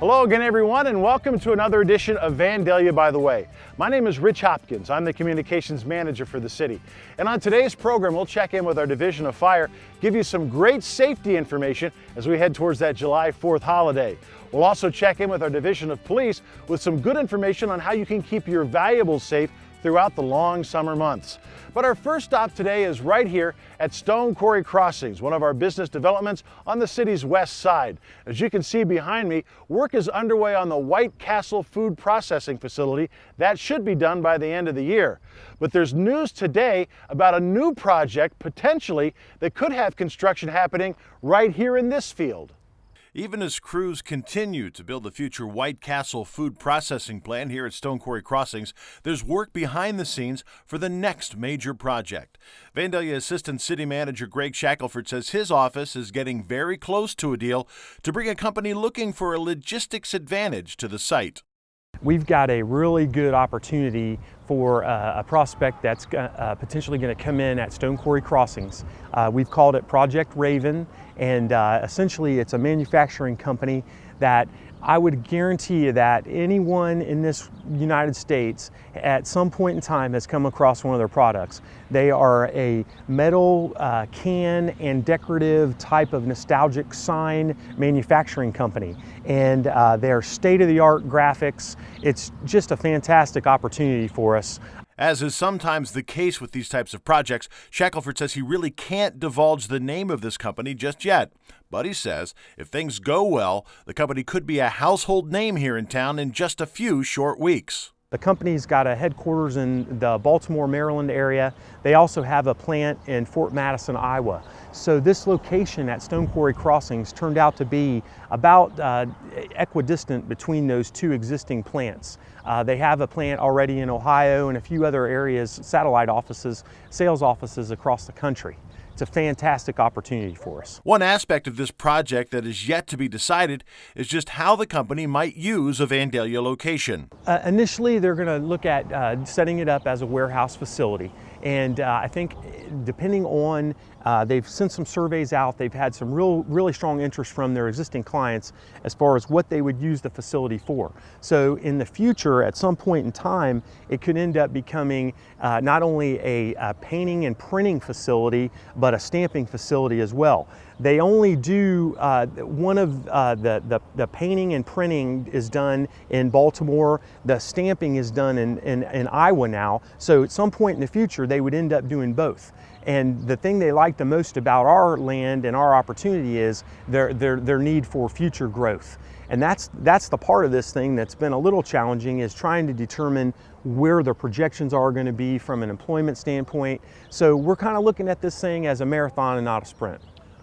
Hello again, everyone, and welcome to another edition of Vandalia By the Way. My name is Rich Hopkins. I'm the communications manager for the city. And on today's program, we'll check in with our Division of Fire, give you some great safety information as we head towards that July 4th holiday. We'll also check in with our Division of Police with some good information on how you can keep your valuables safe throughout the long summer months. But our first stop today is right here at Stone Quarry Crossings, one of our business developments on the city's west side. As you can see behind me, work is underway on the White Castle food processing facility. That should be done by the end of the year. But there's news today about a new project potentially that could have construction happening right here in this field. Even as crews continue to build the future White Castle food processing plant here at Stone Quarry Crossings, there's work behind the scenes for the next major project. Vandalia Assistant City Manager Greg Shackelford says his office is getting very close to a deal to bring a company looking for a logistics advantage to the site. We've got a really good opportunity for a prospect that's potentially going to come in at Stone Quarry Crossings. We've called it Project Raven, and essentially it's a manufacturing company that I would guarantee you that anyone in this United States at some point in time has come across one of their products. They are a metal can and decorative type of nostalgic sign manufacturing company, and they're state-of-the-art graphics. It's just a fantastic opportunity for us. As is sometimes the case with these types of projects, Shackelford says he really can't divulge the name of this company just yet. But he says if things go well, the company could be a household name here in town in just a few short weeks. The company's got a headquarters in the Baltimore, Maryland area. They also have a plant in Fort Madison, Iowa. So this location at Stone Quarry Crossings turned out to be about equidistant between those two existing plants. They have a plant already in Ohio and a few other areas, satellite offices, sales offices across the country. It's a fantastic opportunity for us. One aspect of this project that is yet to be decided is just how the company might use a Vandalia location. Initially, they're going to look at setting it up as a warehouse facility. And I think depending on, they've sent some surveys out, they've had some really strong interest from their existing clients as far as what they would use the facility for. So in the future, at some point in time, it could end up becoming not only a painting and printing facility, but a stamping facility as well. They only do one of the painting and printing is done in Baltimore. The stamping is done in Iowa now. So at some point in the future, they would end up doing both. And the thing they like the most about our land and our opportunity is their need for future growth. And that's the part of this thing that's been a little challenging, is trying to determine where the projections are going to be from an employment standpoint. So we're kind of looking at this thing as a marathon and not a sprint.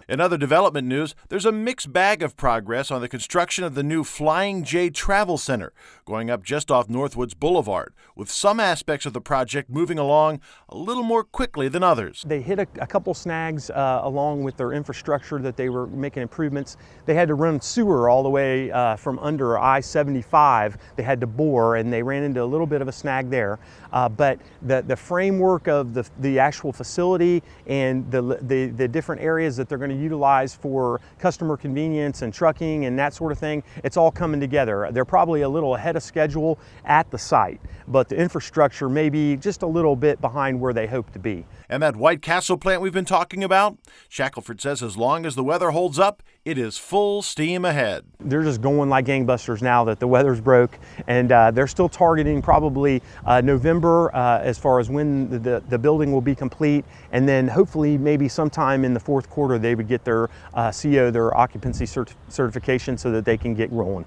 In other development news, there's a mixed bag of progress on the construction of the new Flying J Travel Center, going up just off Northwoods Boulevard, with some aspects of the project moving along a little more quickly than others. They hit a couple snags along with their infrastructure that they were making improvements. They had to run sewer all the way from under I-75. They had to bore, and they ran into a little bit of a snag there. But the framework of the actual facility and the different areas that they're going to utilize for customer convenience and trucking and that sort of thing, it's all coming together. They're probably a little ahead of schedule at the site, but the infrastructure may be just a little bit behind where they hope to be. And that White Castle plant we've been talking about, Shackelford says as long as the weather holds up, it is full steam ahead. They're just going like gangbusters now that the weather's broke, and they're still targeting probably November as far as when the building will be complete, and then hopefully maybe sometime in the fourth quarter they would get their CO, their occupancy certification, so that they can get rolling.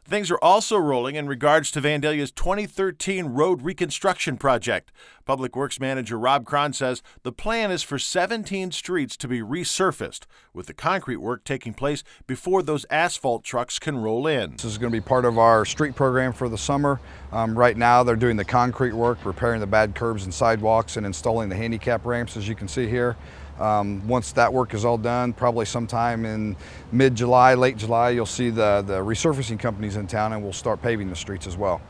Things are also rolling in regards to Vandalia's 2013 road reconstruction project. Public Works Manager Rob Cron says the plan is for 17 streets to be resurfaced, with the concrete work taking place before those asphalt trucks can roll in. This is going to be part of our street program for the summer. Right now they're doing the concrete work, repairing the bad curbs and sidewalks, and installing the handicap ramps, as you can see here. Once that work is all done, probably sometime in mid-July, late July, you'll see the resurfacing companies in town, and we'll start paving the streets as well.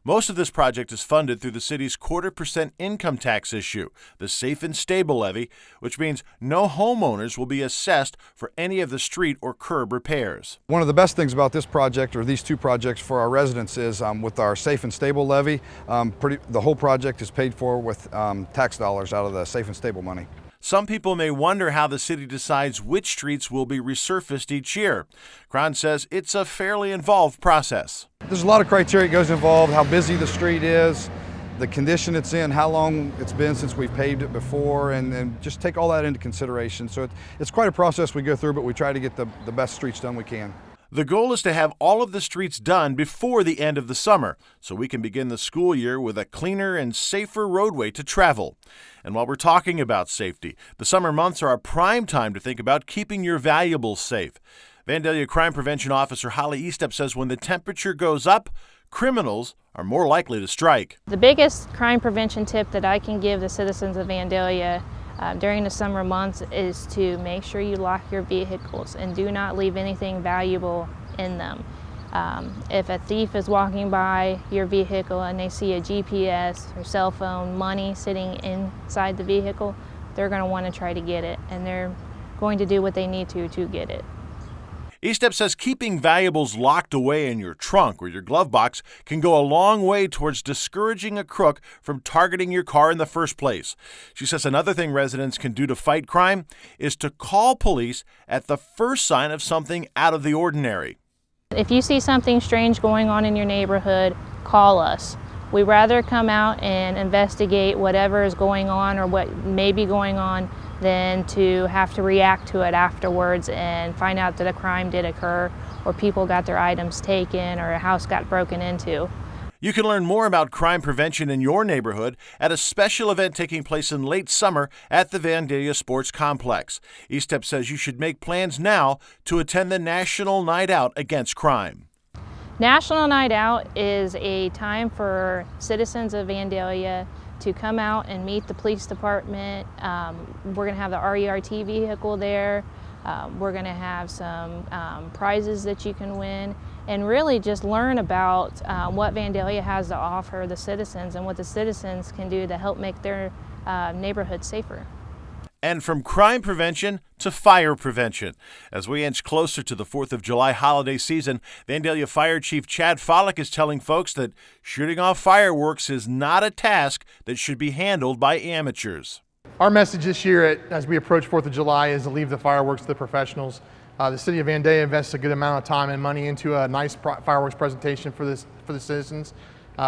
Most of this project is funded through the city's 0.25% income tax issue, the Safe and Stable levy, which means no homeowners will be assessed for any of the street or curb repairs. One of the best things about this project, or these two projects for our residents, is with our Safe and Stable levy, the whole project is paid for with tax dollars out of the Safe and Stable money. Some people may wonder how the city decides which streets will be resurfaced each year. Cron says it's a fairly involved process. There's a lot of criteria that goes involved: how busy the street is, the condition it's in, how long it's been since we've paved it before, and just take all that into consideration. So it's quite a process we go through, but we try to get the best streets done we can. The goal is to have all of the streets done before the end of the summer, so we can begin the school year with a cleaner and safer roadway to travel. And while we're talking about safety, the summer months are a prime time to think about keeping your valuables safe. Vandalia Crime Prevention Officer Holly Eastep says when the temperature goes up, criminals are more likely to strike. The biggest crime prevention tip that I can give the citizens of Vandalia during the summer months is to make sure you lock your vehicles and do not leave anything valuable in them. If a thief is walking by your vehicle and they see a GPS or cell phone, money sitting inside the vehicle, they're going to want to try to get it, and they're going to do what they need to get it. Eastep says keeping valuables locked away in your trunk or your glove box can go a long way towards discouraging a crook from targeting your car in the first place. She says another thing residents can do to fight crime is to call police at the first sign of something out of the ordinary. If you see something strange going on in your neighborhood, call us. We'd rather come out and investigate whatever is going on or what may be going on than to have to react to it afterwards and find out that a crime did occur, or people got their items taken, or a house got broken into. You can learn more about crime prevention in your neighborhood at a special event taking place in late summer at the Vandalia Sports Complex. Eastep says you should make plans now to attend the National Night Out Against Crime. National Night Out is a time for citizens of Vandalia to come out and meet the police department. We're going to have the RERT vehicle there. We're going to have some prizes that you can win, and really just learn about what Vandalia has to offer the citizens and what the citizens can do to help make their neighborhood safer. And from crime prevention to fire prevention. As we inch closer to the 4th of July holiday season, Vandalia Fire Chief Chad Follick is telling folks that shooting off fireworks is not a task that should be handled by amateurs. Our message this year as we approach 4th of July is to leave the fireworks to the professionals. The city of Vandalia invests a good amount of time and money into a nice fireworks presentation for the citizens.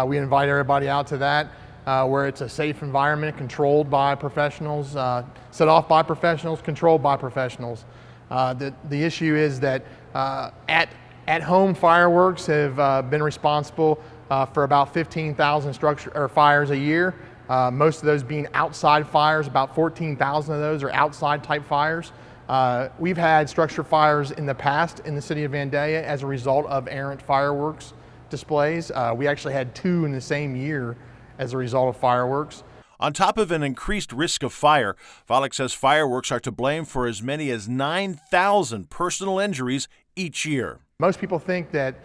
We invite everybody out to that. Where it's a safe environment, controlled by professionals, set off by professionals, controlled by professionals. The issue is that at-home fireworks have been responsible for about 15,000 fires a year. Most of those being outside fires. About 14,000 of those are outside type fires. We've had structure fires in the past in the city of Vandalia as a result of errant fireworks displays. We actually had 2 in the same year as a result of fireworks. On top of an increased risk of fire, Follick says fireworks are to blame for as many as 9,000 personal injuries each year. Most people think that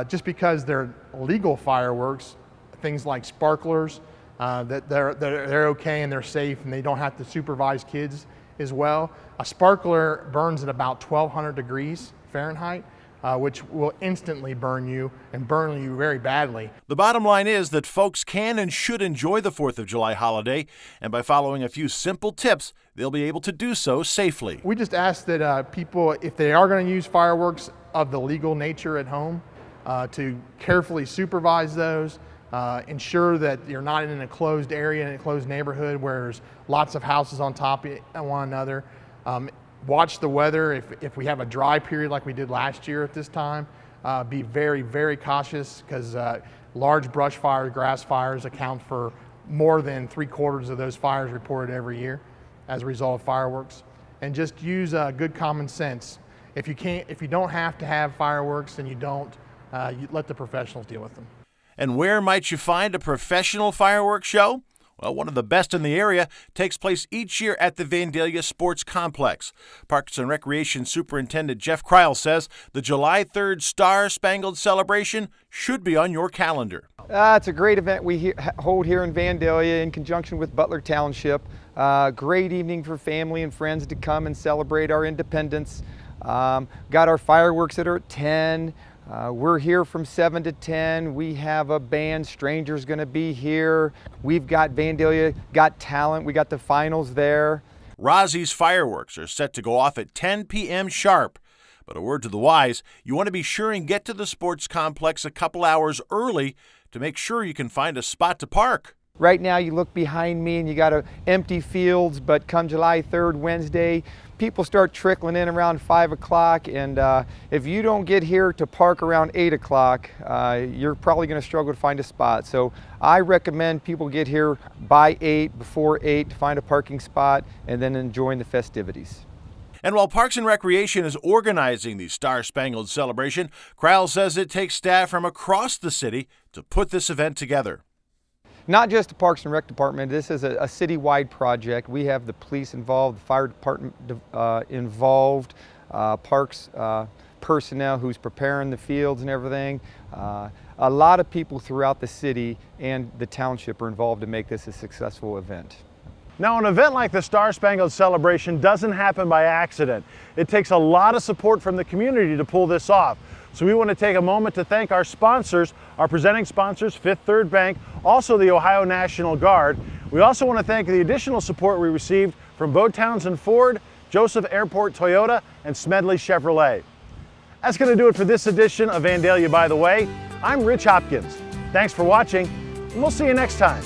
just because they're legal fireworks, things like sparklers, that they're okay and they're safe and they don't have to supervise kids as well. A sparkler burns at about 1,200 degrees Fahrenheit. Which will instantly burn you and burn you very badly. The bottom line is that folks can and should enjoy the 4th of July holiday, and by following a few simple tips, they'll be able to do so safely. We just ask that people, if they are going to use fireworks of the legal nature at home, to carefully supervise those, ensure that you're not in an enclosed area, in an enclosed neighborhood where there's lots of houses on top of one another. Watch the weather. If we have a dry period like we did last year at this time, be very, very cautious, because large brush fires, grass fires account for more than 3/4 of those fires reported every year as a result of fireworks. And just use good common sense. If you don't have to have fireworks, then you don't. You let the professionals deal with them. And where might you find a professional fireworks show? Well, one of the best in the area takes place each year at the Vandalia Sports Complex. Parks and Recreation Superintendent Jeff Kreil says the July 3rd Star-Spangled Celebration should be on your calendar. It's a great event we hold here in Vandalia in conjunction with Butler Township. Great evening for family and friends to come and celebrate our independence. Got our fireworks that are at 10. We're here from 7 to 10. We have a band, Stranger's gonna be here. We've got Vandalia Got Talent. We got the finals there. Rozzie's fireworks are set to go off at 10 p.m. sharp. But a word to the wise, you want to be sure and get to the sports complex a couple hours early to make sure you can find a spot to park. Right now you look behind me and you got empty fields, but come July 3rd, Wednesday, people start trickling in around 5 o'clock, and if you don't get here to park around 8 o'clock, you're probably going to struggle to find a spot. So I recommend people get here by 8, before 8, to find a parking spot and then enjoying the festivities. And while Parks and Recreation is organizing the Star-Spangled Celebration, Kreil says it takes staff from across the city to put this event together. Not just the Parks and Rec Department, this is a citywide project. We have the police involved, the fire department involved, parks personnel who's preparing the fields and everything. A lot of people throughout the city and the township are involved to make this a successful event. Now, an event like the Star-Spangled Celebration doesn't happen by accident. It takes a lot of support from the community to pull this off. So we want to take a moment to thank our sponsors, our presenting sponsors, Fifth Third Bank, also the Ohio National Guard. We also want to thank the additional support we received from Bo Townsend Ford, Joseph Airport Toyota, and Smedley Chevrolet. That's going to do it for this edition of Vandalia By the Way. I'm Rich Hopkins. Thanks for watching, and we'll see you next time.